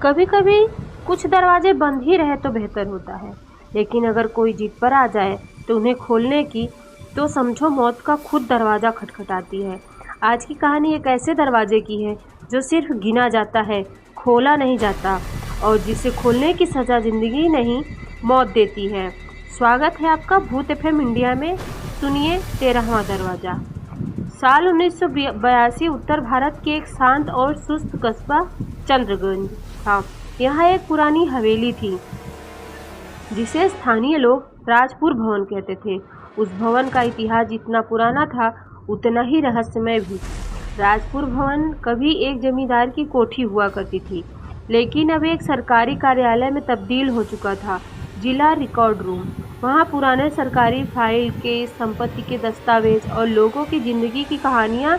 कभी कभी कुछ दरवाजे बंद ही रहे तो बेहतर होता है, लेकिन अगर कोई जिद पर आ जाए तो उन्हें खोलने की तो समझो मौत का खुद दरवाज़ा खटखटाती है। आज की कहानी एक ऐसे दरवाजे की है जो सिर्फ गिना जाता है, खोला नहीं जाता, और जिसे खोलने की सज़ा ज़िंदगी नहीं मौत देती है। स्वागत है आपका भूत एफएम इंडिया में। सुनिए 13वां दरवाज़ा। साल 1982 उत्तर भारत के एक शांत और सुस्त कस्बा चंद्रगंज था। यहाँ एक पुरानी हवेली थी जिसे स्थानीय लोग राजपुर भवन कहते थे। उस भवन का इतिहास जितना पुराना था उतना ही रहस्यमय भी। राजपुर भवन कभी एक जमींदार की कोठी हुआ करती थी, लेकिन अब एक सरकारी कार्यालय में तब्दील हो चुका था। जिला रिकॉर्ड रूम। वहाँ पुराने सरकारी फाइल के, संपत्ति के दस्तावेज और लोगों की जिंदगी की कहानियाँ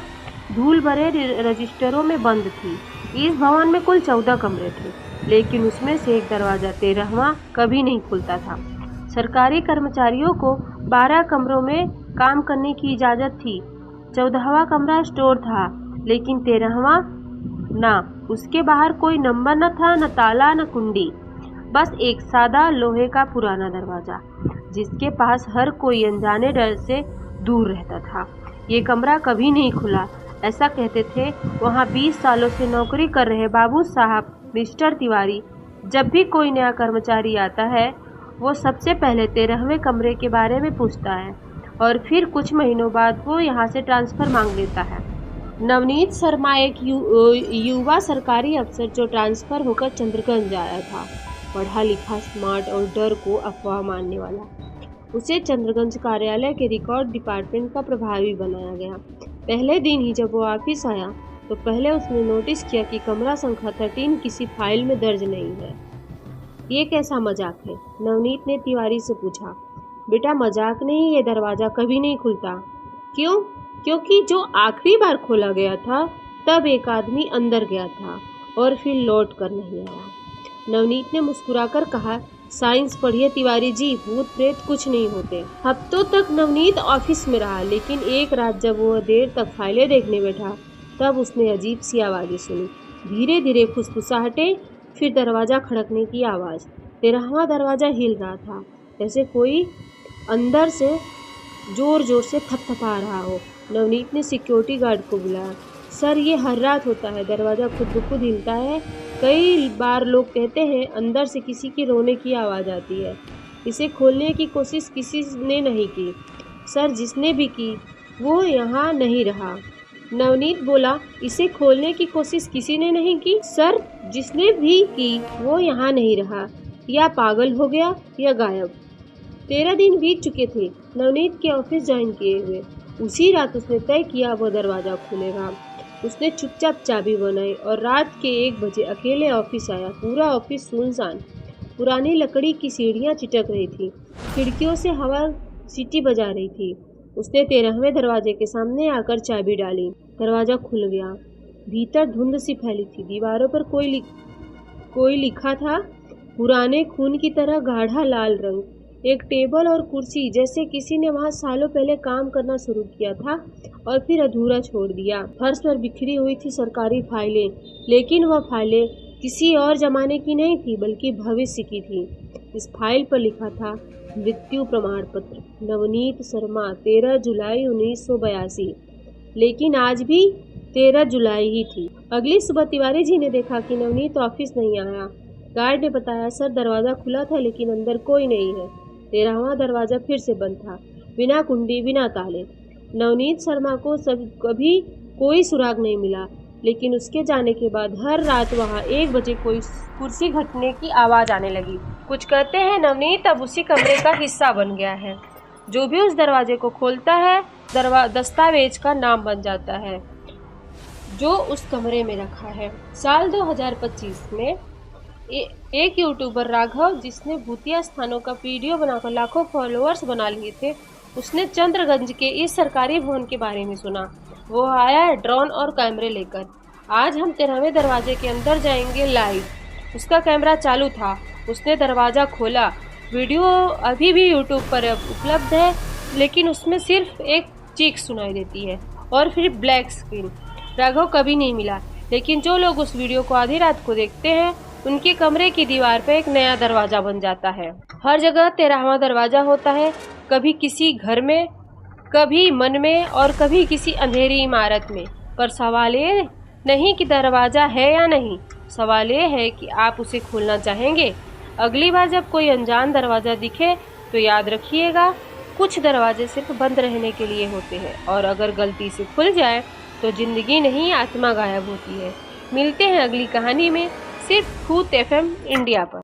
धूल भरे रजिस्टरों में बंद थी। इस भवन में कुल 14 कमरे थे, लेकिन उसमें से एक दरवाज़ा 13वां कभी नहीं खुलता था। सरकारी कर्मचारियों को 12 कमरों में काम करने की इजाज़त थी। 14वां कमरा स्टोर था, लेकिन 13वां ना। उसके बाहर कोई नंबर न था, न ताला, न कुंडी, बस एक सादा लोहे का पुराना दरवाज़ा जिसके पास हर कोई अनजाने डर से दूर रहता था। ये कमरा कभी नहीं खुला, ऐसा कहते थे वहाँ 20 सालों से नौकरी कर रहे बाबू साहब मिस्टर तिवारी। जब भी कोई नया कर्मचारी आता है वो सबसे पहले 13वें कमरे के बारे में पूछता है और फिर कुछ महीनों बाद वो यहाँ से ट्रांसफ़र मांग लेता है। नवनीत शर्मा एक युवा सरकारी अफसर जो ट्रांसफ़र होकर चंद्रगंज आया था। पढ़ा लिखा, स्मार्ट और डर को अफवाह मानने वाला। उसे चंद्रगंज कार्यालय के रिकॉर्ड डिपार्टमेंट का प्रभारी बनाया गया। पहले दिन ही जब वो ऑफिस आया तो पहले उसने नोटिस किया कि कमरा संख्या 13 किसी फाइल में दर्ज नहीं है। ये कैसा मजाक है? नवनीत ने तिवारी से पूछा। बेटा मजाक नहीं, ये दरवाज़ा कभी नहीं खुलता। क्यों? क्योंकि जो आखिरी बार खोला गया था तब एक आदमी अंदर गया था और फिर लौट कर नहीं आया। नवनीत ने मुस्कुराकर कहा, साइंस पढ़िए तिवारी जी, भूत प्रेत कुछ नहीं होते। हफ्तों तक नवनीत ऑफिस में रहा, लेकिन एक रात जब वो देर तक फाइलें देखने बैठा तब उसने अजीब सी आवाज़ें सुनी। धीरे धीरे फुसफुसाहटें, फिर दरवाज़ा खड़कने की आवाज़। 13वां दरवाज़ा हिल रहा था, जैसे कोई अंदर से जोर जोर से थपथपा रहा हो। नवनीत ने सिक्योरिटी गार्ड को बुलाया। सर, ये हर रात होता है, दरवाज़ा खुद ब खुद हिलता है। कई बार लोग कहते हैं अंदर से किसी की रोने की आवाज़ आती है। इसे खोलने की कोशिश किसी ने नहीं की। सर, जिसने भी की वो यहाँ नहीं रहा। नवनीत बोला, इसे खोलने की कोशिश किसी ने नहीं की? सर, जिसने भी की वो यहाँ नहीं रहा, या पागल हो गया या गायब। 13 दिन बीत चुके थे नवनीत के ऑफिस ज्वाइन किए हुए। उसी रात उसने तय किया वो दरवाज़ा खुलेगा। उसने चुपचाप चाबी बनाई और रात के 1 बजे अकेले ऑफिस आया। पूरा ऑफिस सुनसान। पुरानी लकड़ी की सीढ़ियाँ चिटक रही थी, खिड़कियों से हवा सीटी बजा रही थी। उसने 13वें दरवाजे के सामने आकर चाबी डाली। दरवाज़ा खुल गया। भीतर धुंध सी फैली थी। दीवारों पर कोई लिखा था, पुराने खून की तरह गाढ़ा लाल रंग। एक टेबल और कुर्सी, जैसे किसी ने वहाँ सालों पहले काम करना शुरू किया था और फिर अधूरा छोड़ दिया। फर्श पर बिखरी हुई थी सरकारी फाइलें, लेकिन वह फाइलें किसी और जमाने की नहीं थी बल्कि भविष्य की थी। इस फाइल पर लिखा था, मृत्यु प्रमाण पत्र, नवनीत शर्मा, 13 जुलाई 1982। लेकिन आज भी 13 जुलाई ही थी। अगली सुबह तिवारी जी ने देखा कि नवनीत ऑफिस नहीं आया। गार्ड ने बताया, सर, दरवाज़ा खुला था लेकिन अंदर कोई नहीं है। 13वां दरवाज़ा फिर से बंद था, बिना कुंडी, बिना ताले। नवनीत शर्मा को कभी कोई सुराग नहीं मिला, लेकिन उसके जाने के बाद हर रात वहाँ 1 बजे कोई कुर्सी घटने की आवाज़ आने लगी। कुछ कहते हैं नवनीत अब उसी कमरे का हिस्सा बन गया है। जो भी उस दरवाजे को खोलता है दस्तावेज का नाम बन जाता है जो उस कमरे में रखा है। साल 2025 में एक यूट्यूबर राघव, जिसने भूतिया स्थानों का वीडियो बनाकर लाखों फॉलोअर्स बना लिए थे, उसने चंद्रगंज के इस सरकारी भवन के बारे में सुना। वो आया है ड्रोन और कैमरे लेकर। आज हम 13वें दरवाजे के अंदर जाएंगे लाइव। उसका कैमरा चालू था। उसने दरवाज़ा खोला। वीडियो अभी भी यूट्यूब पर उपलब्ध है, लेकिन उसमें सिर्फ एक चीख सुनाई देती है और फिर ब्लैक स्क्रीन। राघव कभी नहीं मिला, लेकिन जो लोग उस वीडियो को आधी रात को देखते हैं उनके कमरे की दीवार पे एक नया दरवाजा बन जाता है। हर जगह 13वां दरवाजा होता है, कभी किसी घर में, कभी मन में और कभी किसी अंधेरी इमारत में। पर सवाल ये नहीं कि दरवाजा है या नहीं, सवाल ये है कि आप उसे खोलना चाहेंगे। अगली बार जब कोई अनजान दरवाजा दिखे तो याद रखिएगा, कुछ दरवाजे सिर्फ बंद रहने के लिए होते हैं और अगर गलती से खुल जाए तो जिंदगी नहीं, आत्मा गायब होती है। मिलते हैं अगली कहानी में, सिर्फ भूत FM इंडिया पर।